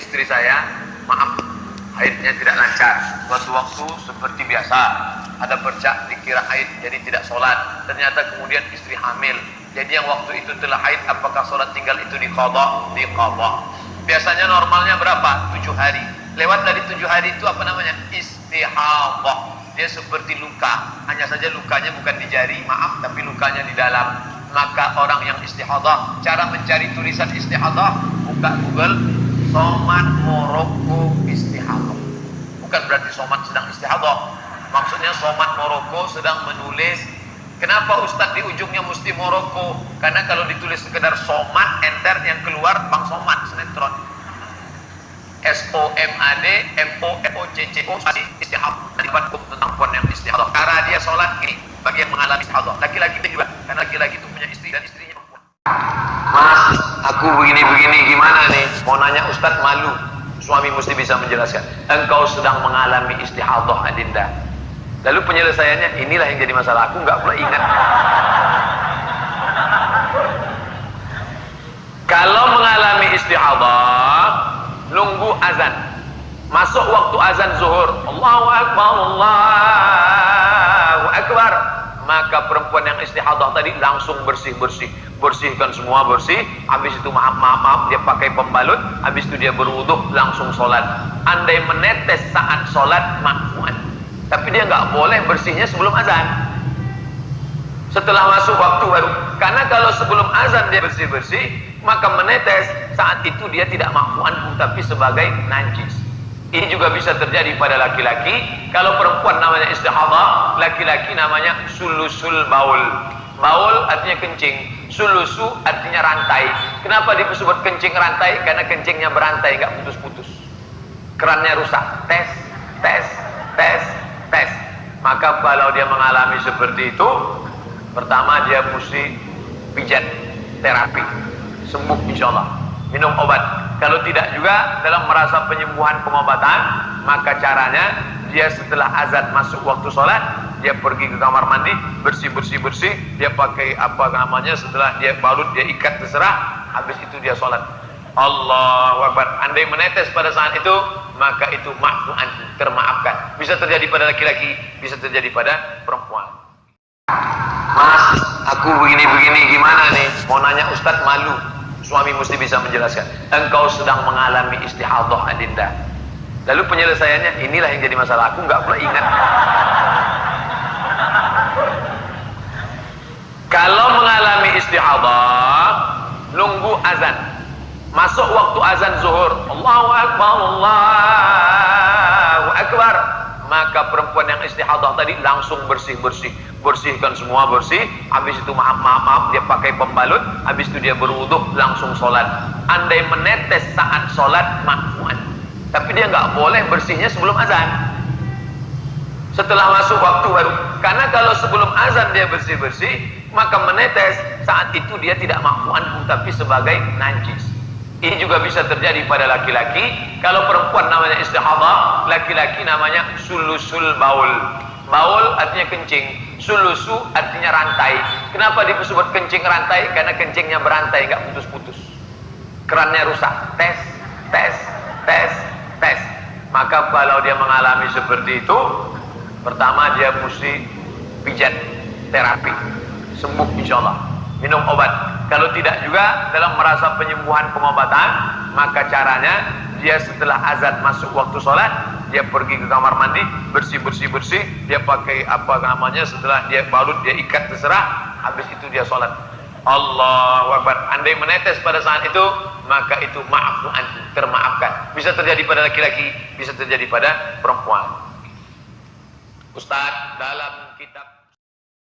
istri saya, maaf, haidnya tidak lancar. Suatu waktu seperti biasa, ada bercak dikira haid, jadi tidak sholat. Ternyata kemudian istri hamil. Jadi yang waktu itu telah haid, apakah sholat tinggal itu diqadha? Diqadha. Biasanya normalnya berapa? 7 hari. Lewat dari 7 hari itu apa namanya? Istihadhah. Dia seperti luka, hanya saja lukanya bukan di jari, maaf, tapi lukanya di dalam. Maka orang yang istihadhah, cara mencari tulisan istihadhah, buka Google, Somat Moroko istihadhah. Bukan berarti somat sedang istihadhah. Maksudnya somat Moroko sedang menulis. Kenapa Ustadz di ujungnya mesti Moroko? Karena kalau ditulis sekedar somat, enter, yang keluar Bang Somat, sinetron. SOMAD MOMOCCO istihadhah. Daripada tentang puan yang istihadhah. Cara dia sholat ini bagi yang mengalami istihadhah. Laki-laki juga, karena laki-laki itu punya istri dan istrinya perempuan. Mas, aku begini-begini gimana nih? Mau nanya Ustadz, malu. Suami mesti bisa menjelaskan. Engkau sedang mengalami istihadhah, Adinda. Lalu penyelesaiannya, inilah yang jadi masalah. Aku nggak pula ingat. Kalau mengalami istihadhah, nunggu azan. Masuk waktu azan zuhur, Allahu Akbar, Allahu Akbar. Maka perempuan yang istihadhah tadi langsung bersih-bersih. Bersihkan semua bersih. Habis itu maaf, dia pakai pembalut. Habis itu dia berwudu, langsung sholat. Andai menetes saat sholat, makfuan. Tapi dia nggak boleh bersihnya sebelum azan. Setelah masuk waktu baru. Karena kalau sebelum azan dia bersih-bersih, maka menetes saat itu dia tidak makfuan, tapi sebagai najis. Ini juga bisa terjadi pada laki-laki. Kalau perempuan namanya istihadhah, laki-laki namanya sulusul baul. Baul artinya kencing, sulusu artinya rantai. Kenapa disebut kencing rantai? Karena kencingnya berantai, nggak putus-putus. Kerannya rusak. Tes, tes, tes, tes. Maka kalau dia mengalami seperti itu, pertama dia mesti pijat, terapi, sembuh insyaallah. Minum obat. Kalau tidak juga dalam merasa penyembuhan pengobatan, maka caranya dia setelah azan masuk waktu sholat, dia pergi ke kamar mandi, bersih, dia pakai apa namanya, setelah dia balut, dia ikat, terserah, habis itu dia sholat. Allahu Akbar. Andai menetes pada saat itu, maka itu makfuan, termaafkan. Bisa terjadi pada laki-laki, bisa terjadi pada perempuan. Mas, aku begini-begini gimana nih? Mau nanya Ustadz, malu. Suami mesti bisa menjelaskan. Engkau sedang mengalami istihadhah, Adinda. Lalu penyelesaiannya, inilah yang jadi masalah. Aku nggak pula ingat. Kalau mengalami istihadhah, nunggu azan. Masuk waktu azan zuhur, Allahu Akbar, Allahu Akbar. Maka perempuan yang istihadhah tadi langsung bersih-bersih. Bersihkan semua bersih. Habis itu maaf, dia pakai pembalut. Habis itu dia berwudu, langsung sholat. Andai menetes saat sholat, makfuan. Tapi dia nggak boleh bersihnya sebelum azan. Setelah masuk waktu baru. Karena kalau sebelum azan dia bersih-bersih, maka menetes saat itu dia tidak makfuan, tapi sebagai najis. Ini juga bisa terjadi pada laki-laki. Kalau perempuan namanya istihadhah, laki-laki namanya sulusul baul. Baul artinya kencing, sulusu artinya rantai. Kenapa disebut kencing rantai? Karena kencingnya berantai, nggak putus-putus. Kerannya rusak. Tes, tes, tes, tes. Maka kalau dia mengalami seperti itu, pertama dia mesti pijat, terapi, sembuh insyaallah. Minum obat. Kalau tidak juga dalam merasa penyembuhan pengobatan, maka caranya dia setelah azan masuk waktu sholat, dia pergi ke kamar mandi, bersih, dia pakai apa namanya, setelah dia balut, dia ikat, terserah, habis itu dia sholat. Allahu Akbar. Andai menetes pada saat itu, maka itu makfuan, termaafkan. Bisa terjadi pada laki-laki, bisa terjadi pada perempuan. Ustaz, dalam kitab